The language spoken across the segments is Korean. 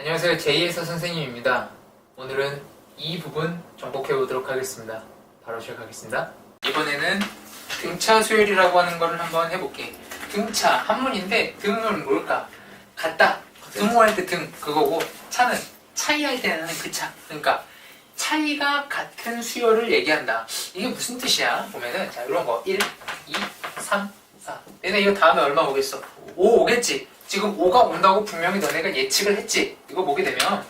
안녕하세요. 제이에서 선생님입니다. 오늘은 이 부분 정복해 보도록 하겠습니다. 바로 시작하겠습니다. 이번에는 등차 수열이라고 하는 거를 한번 해볼게. 등차 한문인데 등은 뭘까? 같다. 등호할 때 등 그거고 차는 차이할 때 나는 그 차. 그러니까 차이가 같은 수열을 얘기한다. 이게 무슨 뜻이야? 보면은 자 이런 거 1, 2, 3, 4. 얘네 이거 다음에 얼마 오겠어? 5 오겠지? 지금 5가 온다고 분명히 너네가 예측을 했지? 이거 보게 되면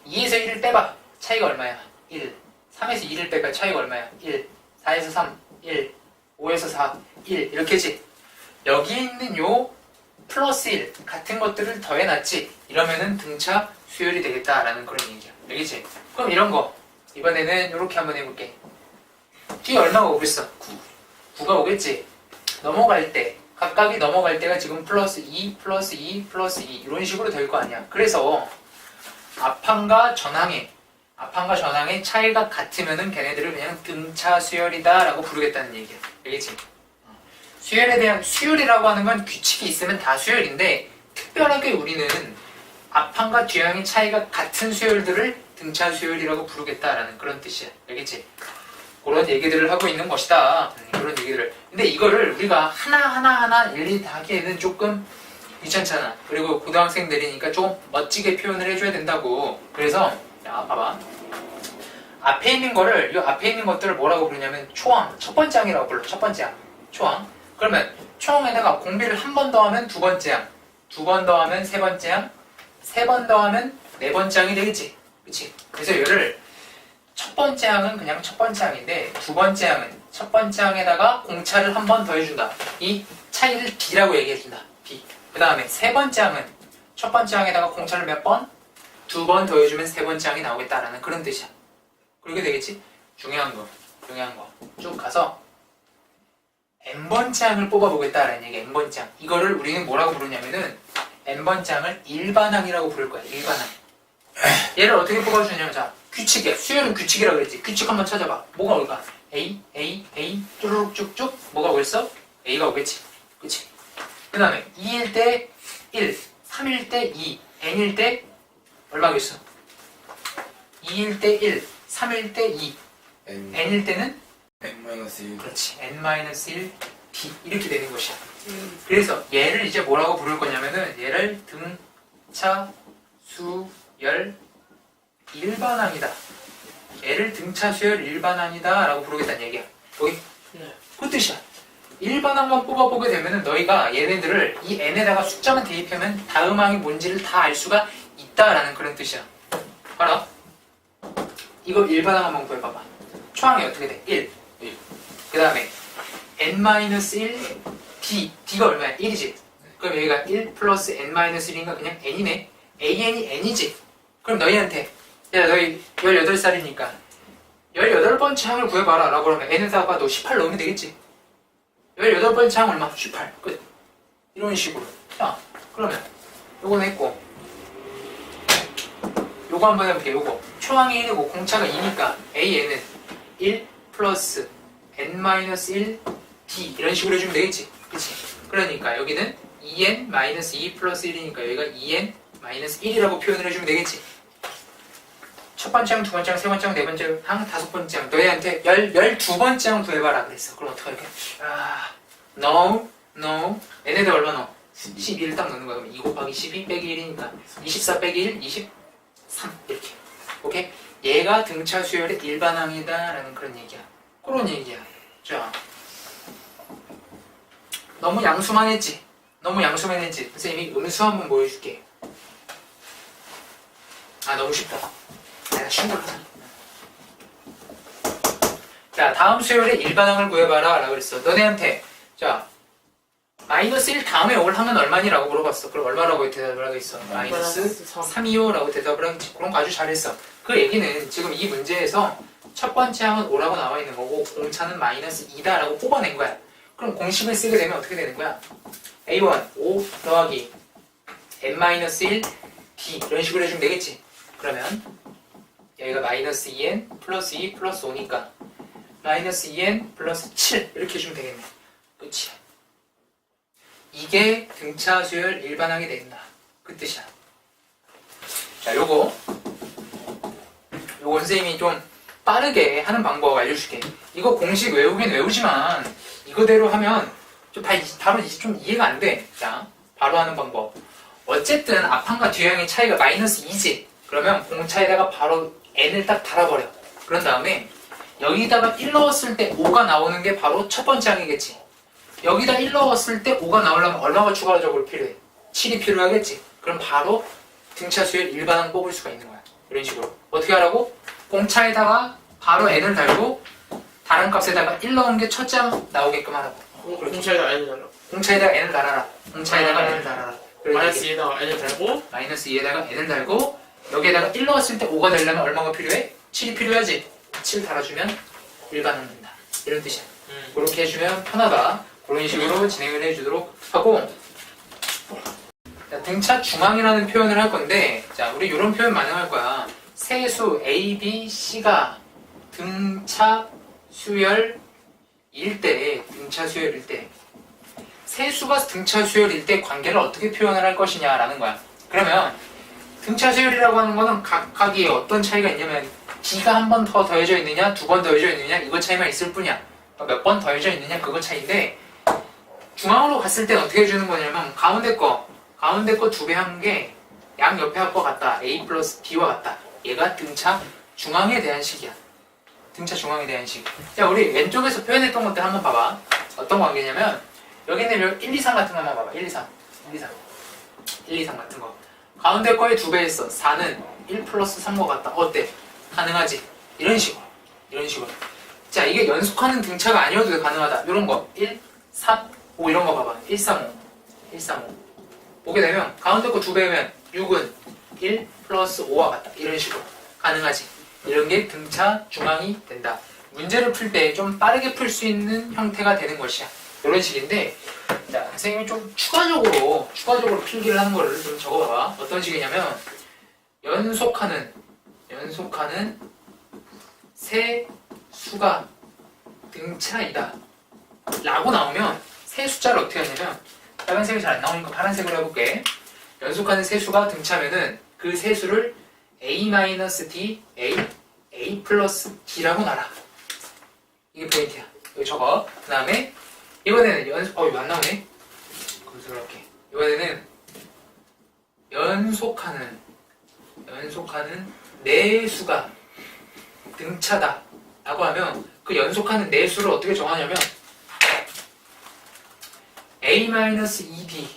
2에서 1을 빼봐. 차이가 얼마야? 1. 3에서 2를 빼봐. 차이가 얼마야? 1. 4에서 3, 1. 5에서 4, 1. 이렇게지? 여기 있는 요 플러스 1 같은 것들을 더해놨지? 이러면은 등차 수열이 되겠다라는 그런 얘기야. 여기지? 그럼 이런 거 이번에는 이렇게 한번 해볼게. 뒤에 얼마가 오겠어? 9. 9가 오겠지? 넘어갈 때 각각이 넘어갈 때가 지금 플러스 2, 플러스 2, 플러스 2 이런 식으로 될 거 아니야. 그래서 앞항과 전항의 차이가 같으면은 걔네들을 그냥 등차 수열이다 라고 부르겠다는 얘기야. 알겠지? 수열에 대한 수열이라고 하는 건 규칙이 있으면 다 수열인데 특별하게 우리는 앞항과 뒤항의 차이가 같은 수열들을 등차 수열이라고 부르겠다라는 그런 뜻이야. 알겠지? 그런 얘기들을 하고 있는 것이다. 그런 얘기들을. 근데 이거를 우리가 하나하나 일일이 다 하기에는 조금 귀찮잖아. 그리고 고등학생들이니까 좀 멋지게 표현을 해줘야 된다고. 그래서 야 봐봐. 앞에 있는 거를 이 앞에 있는 것들을 뭐라고 부르냐면 초항. 첫 번째 항이라고 불러. 첫 번째 항. 초항. 그러면 초항에다가 공비를 한 번 더하면 두 번째 항. 두 번 더하면 세 번째 항. 세 번 더하면 네 번째 항이 되겠지. 그치? 그래서 얘를 첫 번째 항은 그냥 첫 번째 항인데 두 번째 항은 첫 번째 항에다가 공차를 한 번 더 해준다. 이 차이를 B라고 얘기해준다. B. 그 다음에 세 번째 항은 첫 번째 항에다가 공차를 몇 번? 두 번 더 해주면 세 번째 항이 나오겠다라는 그런 뜻이야. 그렇게 되겠지? 중요한 거. 쭉 가서 n번째 항을 뽑아보겠다라는 얘기야. n번째 항. 이거를 우리는 뭐라고 부르냐면은 n번째 항을 일반항이라고 부를 거야. 일반항. 얘를 어떻게 뽑아주냐면 자 규칙이야. 수열은 규칙이라고 그랬지. 규칙 한번 찾아봐. 뭐가 올까? A 뚜루룩 쭉쭉 뭐가 오겠어? A가 오겠지. 그치? 그 다음에 2일 때 1, 3일 때 2, N일 때 얼마겠어? 2일 때 1, 3일 때 2, N일 때는? N-1 그렇지. N-1, B 이렇게 되는 것이야. 그래서 얘를 이제 뭐라고 부를 거냐면은 얘를 등차 수열 일반항이다. 얘를 등차 수열 일반항이다 라고 부르겠다는 얘기야. 여기? 그 뜻이야. 일반항만 뽑아보게 되면은 너희가 얘네들을 이 n에다가 숫자만 대입하면 다음 항이 뭔지를 다 알 수가 있다라는 그런 뜻이야. 봐라. 이거 일반항 한번 구해봐봐. 초항이 어떻게 돼? 1. 그 다음에 n-1 D가 얼마야? 1이지. 그럼 여기가 1 플러스 n-1인가 그냥 n이네. an이 n이지. 그럼 너희한테 야 너희 18살이니까 18번째 항을 구해봐라 라고 하면 n에다가 너 18 넣으면 되겠지. 18번째 항 얼마? 18 끝. 이런 식으로. 자 그러면 요거는 했고 요거 한번 해볼게. 요거 초항이 1이고 공차가 2니까 an은 1 플러스 n-1 d 이런 식으로 해주면 되겠지. 그치? 그러니까 여기는 2n-2 플러스 1이니까 여기가 2n-1이라고 표현을 해주면 되겠지. 첫 번째 항, 두 번째 항, 세 번째 항, 네 번째 항, 다섯 번째 항. 너희한테 12번째 항 구해봐라 그랬어. 그럼 어떡할게? No. 얘네들 얼마 넣어? 12를 딱 넣는 거야. 그럼 2 곱하기 12 빼기 1이니까 24 빼기 1, 23 이렇게. 오케이? 얘가 등차 수열의 일반항이다 라는 그런 얘기야. 그런 얘기야. 자, 너무 양수만 했지? 선생님이 음수 한번 보여줄게. 너무 쉽다. 내가 쉬운 걸로 하자. 자, 다음 수열의 일반항을 구해봐라 라고 그랬어. 너네한테 자 마이너스 1 다음에 올 하면 얼마니라고 물어봤어. 그럼 얼마라고 대답을 하겠어? 마이너스 325 라고 대답을 하겠지. 그런 거 아주 잘했어. 그 얘기는 지금 이 문제에서 첫 번째 항은 5라고 나와 있는 거고 공차는 마이너스 2다 라고 뽑아낸 거야. 그럼 공식을 쓰게 되면 어떻게 되는 거야? A1 5 더하기 n-1 D 이런 식으로 해주면 되겠지. 그러면 여기가 마이너스 2n 플러스 2 플러스 5니까 마이너스 2n 플러스 7 이렇게 해주면 되겠네. 끝이야. 이게 등차 수열 일반항이 된다. 그 뜻이야. 자, 요거 선생님이 좀 빠르게 하는 방법 알려줄게. 이거 공식 외우긴 외우지만 이거대로 하면 좀 바로 좀 이해가 안 돼. 자, 바로 하는 방법. 어쨌든 앞항과 뒤항의 차이가 마이너스 2지. 그러면 공차에다가 바로 n을 딱 달아버려. 그런 다음에 여기다가 1 넣었을 때 5가 나오는 게 바로 첫 번째 항이겠지. 여기다 1 넣었을 때 5가 나오려면 얼마가 추가적으로 필요해? 7이 필요하겠지. 그럼 바로 등차 수열 일반항 뽑을 수가 있는 거야. 이런 식으로. 어떻게 하라고? 공차에다가 바로 n을 달고 다른 값에다가 1 넣은 게 첫째 항 나오게끔 하라고. 공차에다 n을 달라. 공차에다가 n을 달아라. 공차에다가 n을 달아라. 마이너스 2에다가 n을 달고 마이너스 2에다가 n을 달고 여기에다가 1 넣었을 때 5가 되려면 얼마가 필요해? 7이 필요하지. 7 달아주면 일반항 된다. 이런 뜻이야. 그렇게 해주면 편하다. 그런 식으로 진행을 해주도록 하고, 자, 등차 중앙이라는 표현을 할 건데, 자, 우리 이런 표현 많이 할 거야. 세수 A, B, C가 등차 수열일 때, 등차 수열일 때, 세수가 등차 수열일 때 관계를 어떻게 표현을 할 것이냐라는 거야. 그러면 등차 수열이라고 하는 거는 각각이 어떤 차이가 있냐면 B가 한 번 더 더해져 있느냐, 두 번 더해져 있느냐, 이거 차이만 있을 뿐이야. 몇 번 더해져 있느냐, 그거 차이인데, 중앙으로 갔을 땐 어떻게 해주는 거냐면 가운데 거 두 배 한 게 양 옆에 합과 같다. A 플러스 B와 같다. 얘가 등차 중앙에 대한 식이야. 등차 중앙에 대한 식. 자, 우리 왼쪽에서 표현했던 것들 한번 봐봐. 어떤 관계냐면 여기는 1, 2, 3 같은 거 한번 봐봐. 1, 2, 3 같은 거. 가운데 거에 2배 했어. 4는 1 플러스 3과 같다. 어때? 가능하지? 이런 식으로. 자, 이게 연속하는 등차가 아니어도 가능하다. 이런 거. 1, 3, 5 이런 거 봐봐. 1, 3, 5. 보게 되면 가운데 거 2배면 6은 1 플러스 5와 같다. 이런 식으로. 가능하지? 이런 게 등차 중앙이 된다. 문제를 풀 때 좀 빠르게 풀 수 있는 형태가 되는 것이야. 이런 식인데, 자, 선생님이 좀 추가적으로 필기를 하는 거를 좀 적어봐봐. 어떤 식이냐면, 연속하는 세 수가 등차이다. 라고 나오면, 세 숫자를 어떻게 하냐면, 빨간색이 잘 안 나오니까 파란색으로 해볼게. 연속하는 세 수가 등차면은, 그 세 수를 A-D, A 플러스 D라고 놔라. 이게 포인트야. 여기 적어. 그 다음에, 이번에는 이거 안 나오네? 검색할게. 이번에는 연속하는 네 수가 등차다 라고 하면 그 연속하는 네 수를 어떻게 정하냐면 A-ED,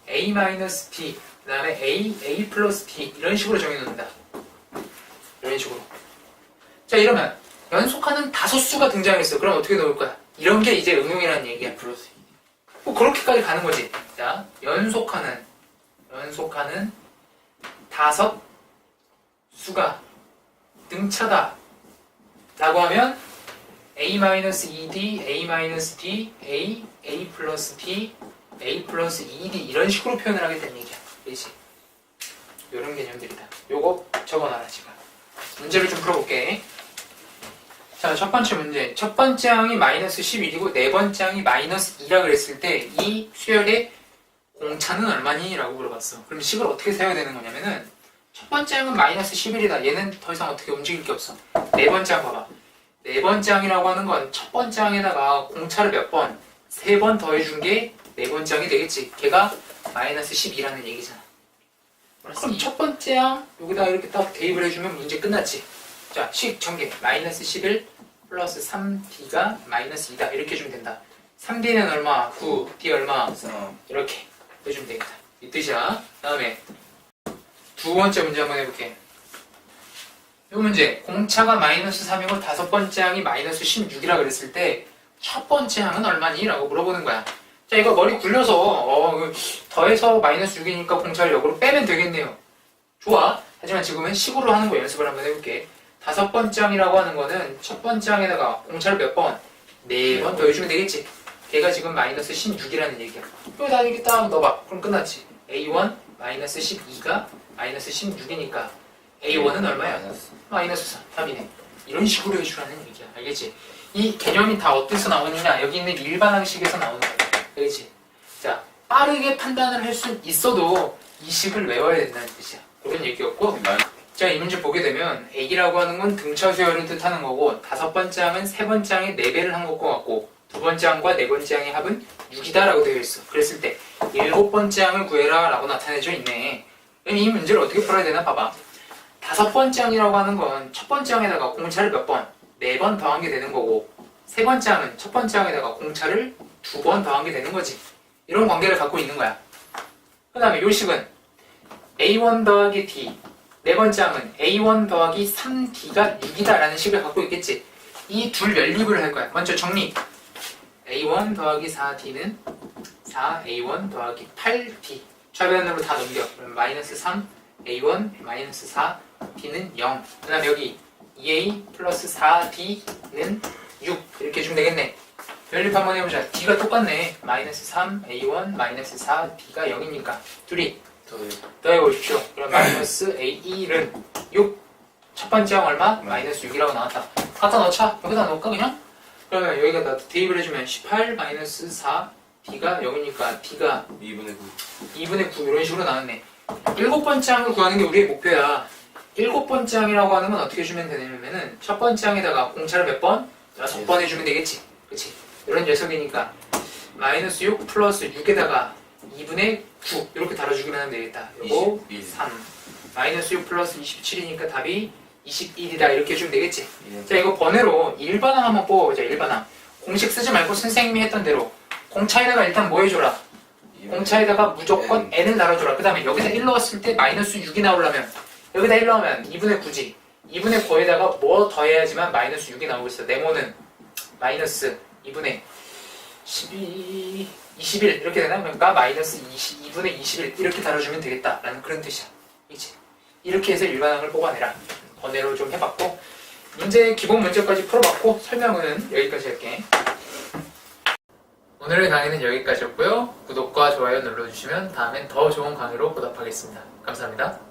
A-D, 그 다음에 A 플러스 D 이런 식으로 정해놓는다. 이런 식으로. 자, 이러면 연속하는 5수가 등장했어. 그럼 어떻게 넣을 거야? 이런 게 이제 응용이라는 얘기야. 뭐 그렇게까지 가는 거지. 자, 연속하는 5수가 등차다 라고 하면 A-ED, A-D, A 플러스 D, A 플러스 ED 이런 식으로 표현을 하게 되는 얘기야. 그렇지? 이런 개념들이다. 요거 적어놔라 지금. 문제를 좀 풀어볼게. 자, 첫 번째 문제. 첫 번째 항이 마이너스 11이고 네 번째 항이 마이너스 2라 그랬을 때 이 수열의 공차는 얼마니? 라고 물어봤어. 그럼 식을 어떻게 세워야 되는 거냐면은 첫 번째 항은 마이너스 11이다. 얘는 더 이상 어떻게 움직일 게 없어. 네 번째 항 봐봐. 네 번째 항이라고 하는 건 첫 번째 항에다가 공차를 몇 번? 3번 더해준 게 네 번째 항이 되겠지. 걔가 마이너스 12라는 얘기잖아. 그럼 첫 번째 항 여기다 이렇게 딱 대입을 해주면 문제 끝났지. 자, 식 전개. 마이너스 11 플러스 3D가 마이너스 2다. 이렇게 해주면 된다. 3D는 얼마? 9. D 얼마? 3. 이렇게 해주면 되겠다. 이 뜻이야. 다음에 두 번째 문제 한번 해볼게. 이 문제. 공차가 마이너스 3이고 다섯 번째 항이 마이너스 16이라 그랬을 때 첫 번째 항은 얼마니? 라고 물어보는 거야. 자, 이거 머리 굴려서 더해서 마이너스 6이니까 공차를 역으로 빼면 되겠네요. 좋아. 하지만 지금은 식으로 하는 거 연습을 한번 해볼게. 다섯 번째 항이라고 하는 거는 첫 번째 항에다가 공차를 몇 번? 4번 더해주면 되겠지. 걔가 지금 마이너스 16이라는 얘기야. 여기다 이렇게 딱 넣어봐. 그럼 끝났지. A1 마이너스 12가 마이너스 16이니까 A1은 얼마야? 마이너스 4. 답이네. 이런 식으로 해주라는 얘기야. 알겠지? 이 개념이 다 어디서 나오느냐? 여기 있는 일반항식에서 나오는 거야. 알겠지? 자, 빠르게 판단을 할 수 있어도 이 식을 외워야 된다는 뜻이야. 그런 얘기였고, 자, 이 문제 보게 되면 A라고 하는 건 등차 수열을 뜻하는 거고, 다섯 번째 항은 세 번째 항의 4배를 한 것과 같고, 두 번째 항과 네 번째 항의 합은 6이다 라고 되어 있어. 그랬을 때 일곱 번째 항을 구해라 라고 나타내져 있네. 그럼 이 문제를 어떻게 풀어야 되나 봐봐. 다섯 번째 항이라고 하는 건 첫 번째 항에다가 공차를 몇 번? 4번 더한 게 되는 거고, 세 번째 항은 첫 번째 항에다가 공차를 2번 더한 게 되는 거지. 이런 관계를 갖고 있는 거야. 그 다음에 요식은 A1 더하기 D, 네 번째 항은 A1 더하기 3D가 6이다 라는 식을 갖고 있겠지. 이 둘 연립을 할 거야. 먼저 정리. A1 더하기 4D는 4A1 더하기 8D. 좌변으로 다 넘겨. 그럼 마이너스 3, A1, 마이너스 4, D는 0. 그 다음에 여기 2A 플러스 4D는 6. 이렇게 해주면 되겠네. 연립 한번 해보자. D가 똑같네. 마이너스 3, A1, 마이너스 4, D가 0이니까. 둘이 더해보십시오. 그럼 마이너스 A1은 6. 첫 번째 항 얼마? 마이너스 6이라고 나왔다. 갖다 넣자. 여기다 넣을까 그냥? 그러면 여기가 다 대입을 해주면 18 마이너스 4 D가 0이니까 D가 2분의 9 이런 식으로 나왔네. 일곱 번째 항을 구하는 게 우리의 목표야. 일곱 번째 항이라고 하는 건 어떻게 해주면 되냐면은 첫 번째 항에다가 공차를 몇 번? 6번 해주면 되겠지. 그치? 이런 녀석이니까 마이너스 6 플러스 6에다가 2분의 9 이렇게 달아주기만 하면 되겠다. 요거 3 마이너스 6 플러스 27이니까 답이 21이다 이렇게 해주면 되겠지. 자, 이거 번외로 일반항 한번 뽑아보자. 일반항 공식 쓰지 말고 선생님이 했던 대로 공차에다가 일단 뭐 해줘라? 공차에다가 무조건 n을 달아줘라. 그 다음에 여기다 1 넣었을 때 마이너스 6이 나오려면 여기다 1 넣으면 2분의 9지. 2분의 9에다가 뭐 더해야지만 마이너스 6이 나오고 있어. 네모는 마이너스 2분의 12, 21 이렇게 되나? 그러니까 마이너스 2분의 21 이렇게 달아주면 되겠다 라는 그런 뜻이야. 그치? 이렇게 해서 일반항을 뽑아내라. 번외로 좀 해봤고, 문제 기본 문제까지 풀어봤고 설명은 여기까지 할게. 오늘의 강의는 여기까지였고요. 구독과 좋아요 눌러주시면 다음엔 더 좋은 강의로 보답하겠습니다. 감사합니다.